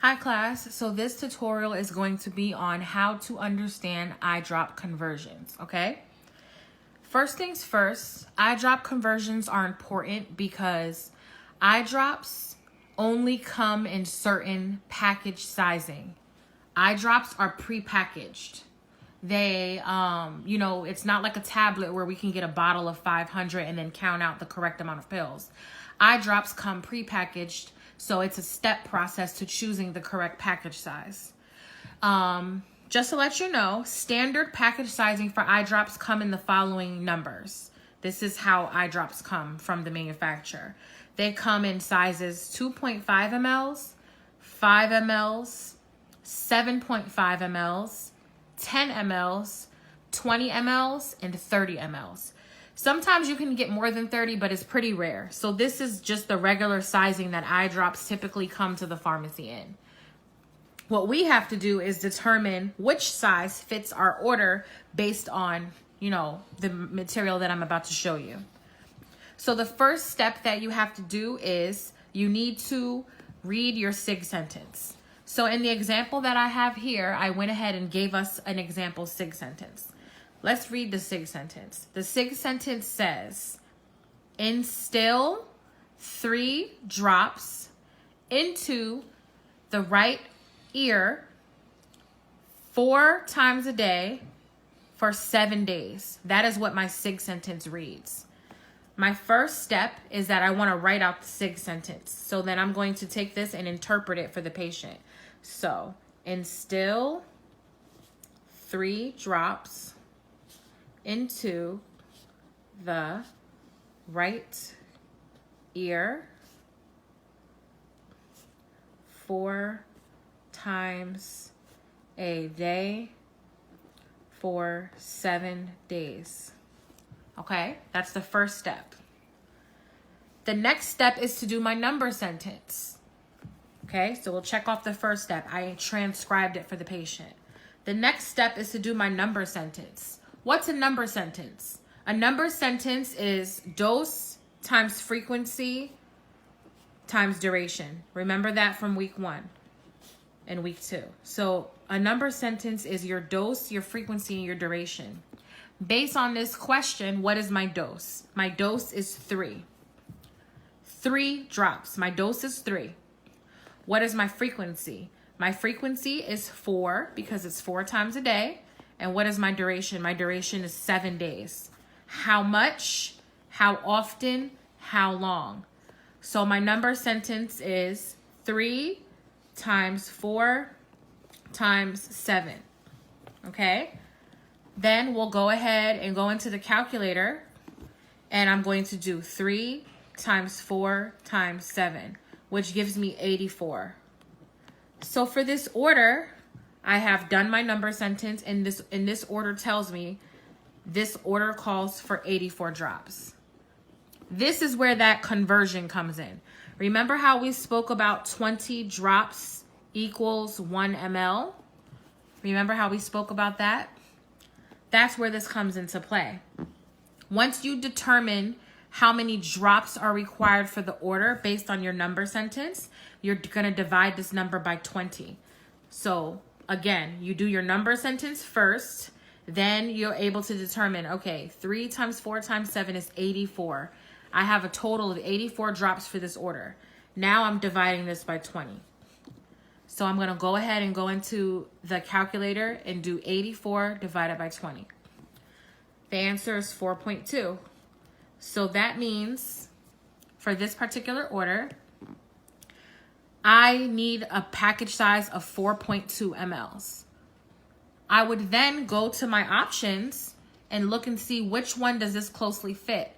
Hi class, so this tutorial is going to be on how to understand eyedrop conversions, okay? First things first, eyedrop conversions are important because eyedrops only come in certain package sizing. Eyedrops are pre-packaged. They, it's not like a tablet where we can get a bottle of 500 and then count out the correct amount of pills. Eyedrops come pre-packaged, so it's a step process to choosing the correct package size. Just to let you know, standard package sizing for eyedrops come in the following numbers. This is how eyedrops come from the manufacturer. They come in sizes 2.5 mLs, 5 mLs, 7.5 mLs, 10 mLs, 20 mLs, and 30 mLs. Sometimes you can get more than 30, but it's pretty rare. So this is just the regular sizing that eyedrops typically come to the pharmacy in. What we have to do is determine which size fits our order based on, the material that I'm about to show you. So the first step that you have to do is you need to read your SIG sentence. So in the example that I have here, I went ahead and gave us an example SIG sentence. Let's read the SIG sentence. The SIG sentence says, instill 3 drops into the right ear 4 times a day for 7 days. That is what my SIG sentence reads. My first step is that I want to write out the SIG sentence. So then I'm going to take this and interpret it for the patient. So, instill 3 drops into the right ear 4 times a day for 7 days. Okay, that's the first step. The next step is to do my number sentence. Okay, so we'll check off the first step. I transcribed it for the patient. The next step is to do my number sentence. What's a number sentence? A number sentence is dose times frequency times duration. Remember that from week 1 and week 2. So a number sentence is your dose, your frequency, and your duration. Based on this question, what is my dose? My dose is 3. 3 drops. My dose is 3. What is my frequency? My frequency is 4 because it's 4 times a day. And what is my duration? My duration is 7 days. How much? How often? How long? So my number sentence is 3 times 4 times 7. Okay? Then we'll go ahead and go into the calculator. And I'm going to do 3 times 4 times 7, which gives me 84. So for this order, I have done my number sentence, and this order tells me this order calls for 84 drops. This is where that conversion comes in. Remember how we spoke about 20 drops equals 1 ml? Remember how we spoke about that? That's where this comes into play. Once you determine how many drops are required for the order based on your number sentence, you're going to divide this number by 20. So again, you do your number sentence first, then you're able to determine, okay, 3 times 4 times 7 is 84. I have a total of 84 drops for this order. Now I'm dividing this by 20. So I'm going to go ahead and go into the calculator and do 84 divided by 20. The answer is 4.2. So that means for this particular order, I need a package size of 4.2 mLs. I would then go to my options and look and see which one does this closely fit.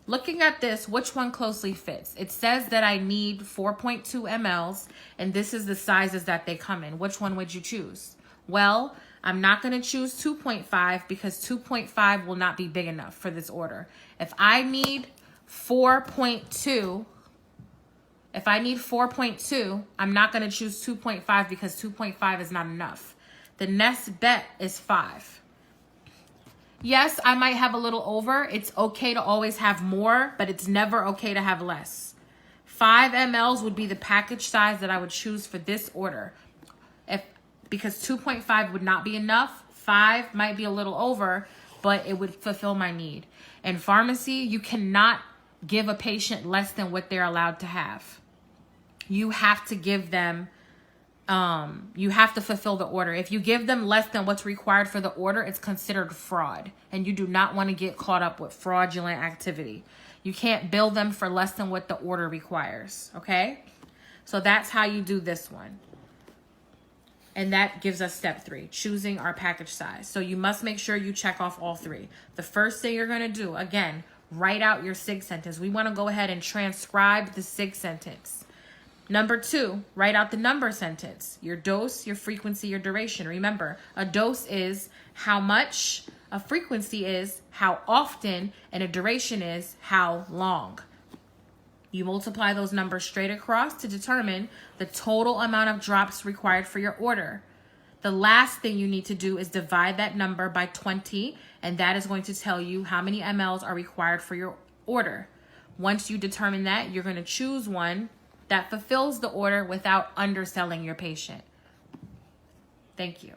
Looking at this, which one closely fits? It says that I need 4.2 mLs, and this is the sizes that they come in. Which one would you choose? Well, I'm not going to choose 2.5 because 2.5 will not be big enough for this order. If I need 4.2, I'm not going to choose 2.5 because 2.5 is not enough. The next bet is 5. Yes, I might have a little over. It's okay to always have more, but it's never okay to have less. 5 mLs would be the package size that I would choose for this order. Because 2.5 would not be enough. 5 might be a little over, but it would fulfill my need. In pharmacy, you cannot give a patient less than what they're allowed to have. You have to give them, you have to fulfill the order. If you give them less than what's required for the order, it's considered fraud. And you do not want to get caught up with fraudulent activity. You can't bill them for less than what the order requires, okay? So that's how you do this one. And that gives us step 3, choosing our package size. So you must make sure you check off all 3. The first thing you're going to do, again, write out your SIG sentence. We want to go ahead and transcribe the SIG sentence. Number 2, write out the number sentence. Your dose, your frequency, your duration. Remember, a dose is how much, a frequency is how often, and a duration is how long. You multiply those numbers straight across to determine the total amount of drops required for your order. The last thing you need to do is divide that number by 20, and that is going to tell you how many mLs are required for your order. Once you determine that, you're going to choose one that fulfills the order without underselling your patient. Thank you.